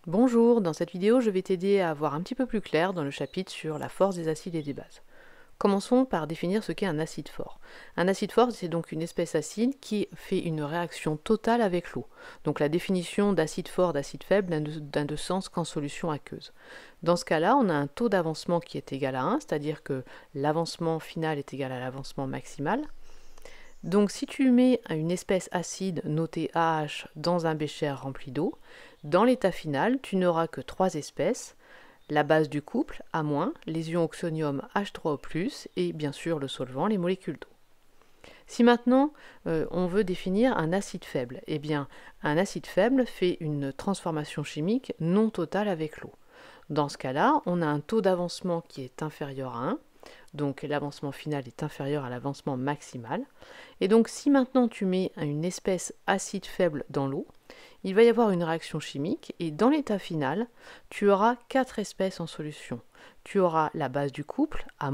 Bonjour, dans cette vidéo, je vais t'aider à voir un petit peu plus clair dans le chapitre sur la force des acides et des bases. Commençons par définir ce qu'est un acide fort. Un acide fort, c'est donc une espèce acide qui fait une réaction totale avec l'eau. Donc la définition d'acide fort, d'acide faible n'a de sens qu'en solution aqueuse. Dans ce cas-là, on a un taux d'avancement qui est égal à 1, c'est-à-dire que l'avancement final est égal à l'avancement maximal. Donc si tu mets une espèce acide notée AH dans un bécher rempli d'eau, dans l'état final, tu n'auras que 3 espèces, la base du couple, A-, les ions oxonium H3O+, et bien sûr le solvant, les molécules d'eau. Si maintenant on veut définir un acide faible, eh bien un acide faible fait une transformation chimique non totale avec l'eau. Dans ce cas-là, on a un taux d'avancement qui est inférieur à 1, donc l'avancement final est inférieur à l'avancement maximal. Et donc si maintenant tu mets une espèce acide faible dans l'eau, il va y avoir une réaction chimique et dans l'état final, tu auras 4 espèces en solution. Tu auras la base du couple, A-,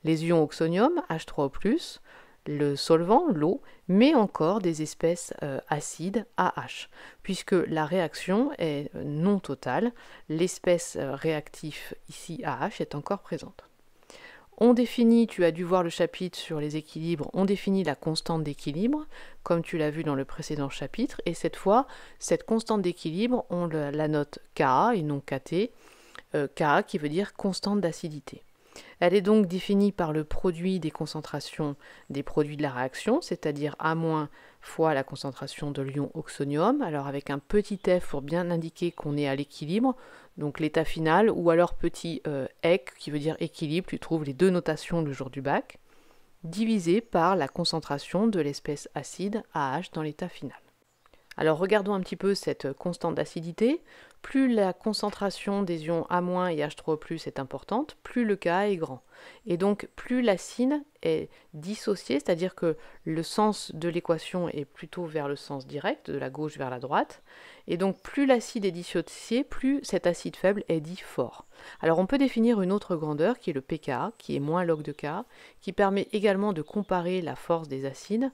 les ions oxonium, H3O+, le solvant, l'eau, mais encore des espèces acides, AH, puisque la réaction est non totale, l'espèce réactif ici, AH, est encore présente. On définit, tu as dû voir le chapitre sur les équilibres, on définit la constante d'équilibre, comme tu l'as vu dans le précédent chapitre, et cette fois, cette constante d'équilibre, on la note Ka et non Kt, Ka qui veut dire constante d'acidité. Elle est donc définie par le produit des concentrations des produits de la réaction, c'est-à-dire A- fois la concentration de l'ion oxonium, alors avec un petit f pour bien indiquer qu'on est à l'équilibre, donc l'état final, ou alors petit EC qui veut dire équilibre, tu trouves les deux notations le jour du bac, divisé par la concentration de l'espèce acide AH dans l'état final. Alors regardons un petit peu cette constante d'acidité. Plus la concentration des ions A- et H3O+ est importante, plus le Ka est grand. Et donc plus l'acide est dissocié, c'est-à-dire que le sens de l'équation est plutôt vers le sens direct, de la gauche vers la droite. Et donc plus l'acide est dissocié, plus cet acide faible est dit fort. Alors on peut définir une autre grandeur qui est le pKa, qui est moins log de K, qui permet également de comparer la force des acides.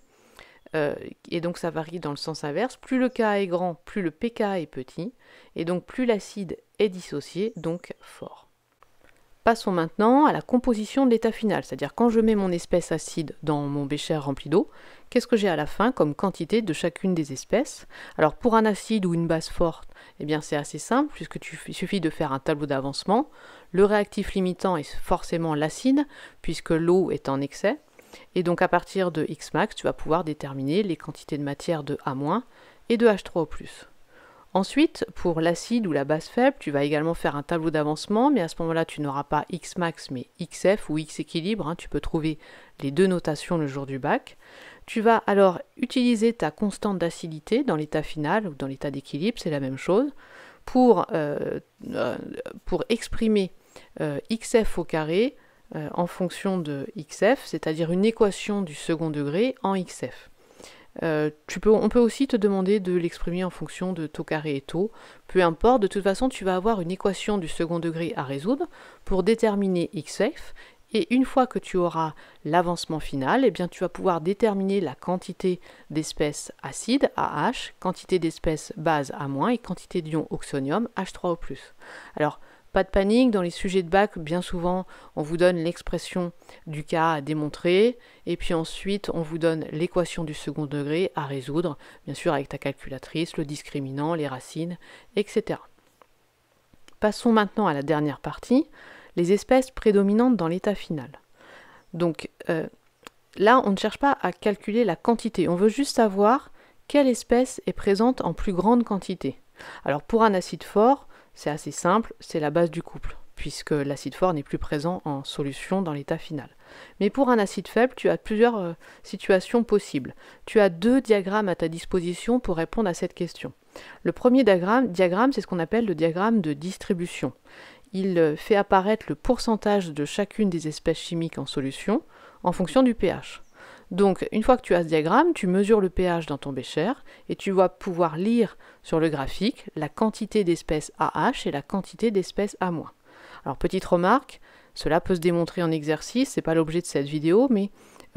Et donc ça varie dans le sens inverse. Plus le Ka est grand, plus le pKa est petit, et donc plus l'acide est dissocié, donc fort. Passons maintenant à la composition de l'état final, c'est-à-dire quand je mets mon espèce acide dans mon bécher rempli d'eau, qu'est-ce que j'ai à la fin comme quantité de chacune des espèces? Alors pour un acide ou une base forte, eh bien c'est assez simple, puisque il suffit de faire un tableau d'avancement. Le réactif limitant est forcément l'acide, puisque l'eau est en excès. Et donc à partir de Xmax, tu vas pouvoir déterminer les quantités de matière de A- et de H3O+. Ensuite, pour l'acide ou la base faible, tu vas également faire un tableau d'avancement, mais à ce moment-là, tu n'auras pas Xmax, mais Xf ou Xéquilibre. Tu peux trouver les deux notations le jour du bac. Tu vas alors utiliser ta constante d'acidité dans l'état final ou dans l'état d'équilibre, c'est la même chose, pour exprimer Xf au carré, en fonction de Xf, c'est-à-dire une équation du second degré en Xf. On peut aussi te demander de l'exprimer en fonction de taux carré et taux. Peu importe, de toute façon, tu vas avoir une équation du second degré à résoudre pour déterminer Xf. Et une fois que tu auras l'avancement final, eh bien, tu vas pouvoir déterminer la quantité d'espèces acides, AH, quantité d'espèces bases A- et quantité d'ions oxonium, H3O+. Alors, pas de panique, dans les sujets de bac, bien souvent, on vous donne l'expression du cas à démontrer, et puis ensuite, on vous donne l'équation du second degré à résoudre, bien sûr avec ta calculatrice, le discriminant, les racines, etc. Passons maintenant à la dernière partie, les espèces prédominantes dans l'état final. Donc là, on ne cherche pas à calculer la quantité, on veut juste savoir quelle espèce est présente en plus grande quantité. Alors pour un acide fort, c'est assez simple, c'est la base du couple, puisque l'acide fort n'est plus présent en solution dans l'état final. Mais pour un acide faible, tu as plusieurs situations possibles. Tu as deux diagrammes à ta disposition pour répondre à cette question. Le premier diagramme, c'est ce qu'on appelle le diagramme de distribution. Il fait apparaître le pourcentage de chacune des espèces chimiques en solution en fonction du pH. Donc, une fois que tu as ce diagramme, tu mesures le pH dans ton bécher et tu vas pouvoir lire sur le graphique la quantité d'espèces AH et la quantité d'espèces A-. Alors, petite remarque, cela peut se démontrer en exercice, ce n'est pas l'objet de cette vidéo, mais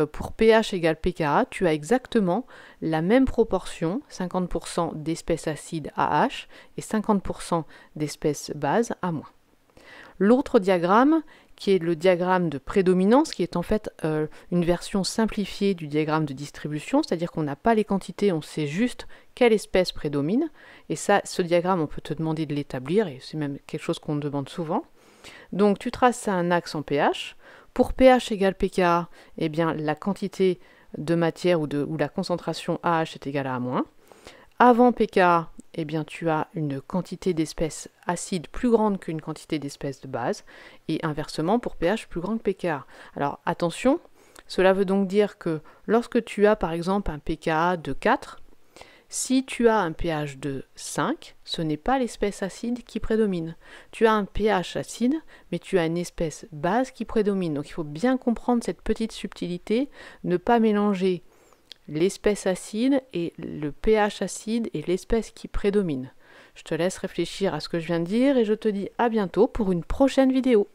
pour pH égale pKa, tu as exactement la même proportion, 50% d'espèces acides AH et 50% d'espèces bases A-. L'autre diagramme, qui est le diagramme de prédominance, qui est en fait une version simplifiée du diagramme de distribution, c'est-à-dire qu'on n'a pas les quantités, on sait juste quelle espèce prédomine. Et ça, ce diagramme, on peut te demander de l'établir, et c'est même quelque chose qu'on demande souvent. Donc tu traces un axe en pH. Pour pH égale pKa, eh bien, la quantité de matière ou la concentration AH est égale à A-. Avant pKa, eh bien, tu as une quantité d'espèces acides plus grande qu'une quantité d'espèces de base, et inversement pour pH plus grand que pKa. Alors attention, cela veut donc dire que lorsque tu as par exemple un pKa de 4, si tu as un pH de 5, ce n'est pas l'espèce acide qui prédomine. Tu as un pH acide, mais tu as une espèce base qui prédomine. Donc il faut bien comprendre cette petite subtilité, ne pas mélanger l'espèce acide et le pH acide et l'espèce qui prédomine. Je te laisse réfléchir à ce que je viens de dire et je te dis à bientôt pour une prochaine vidéo.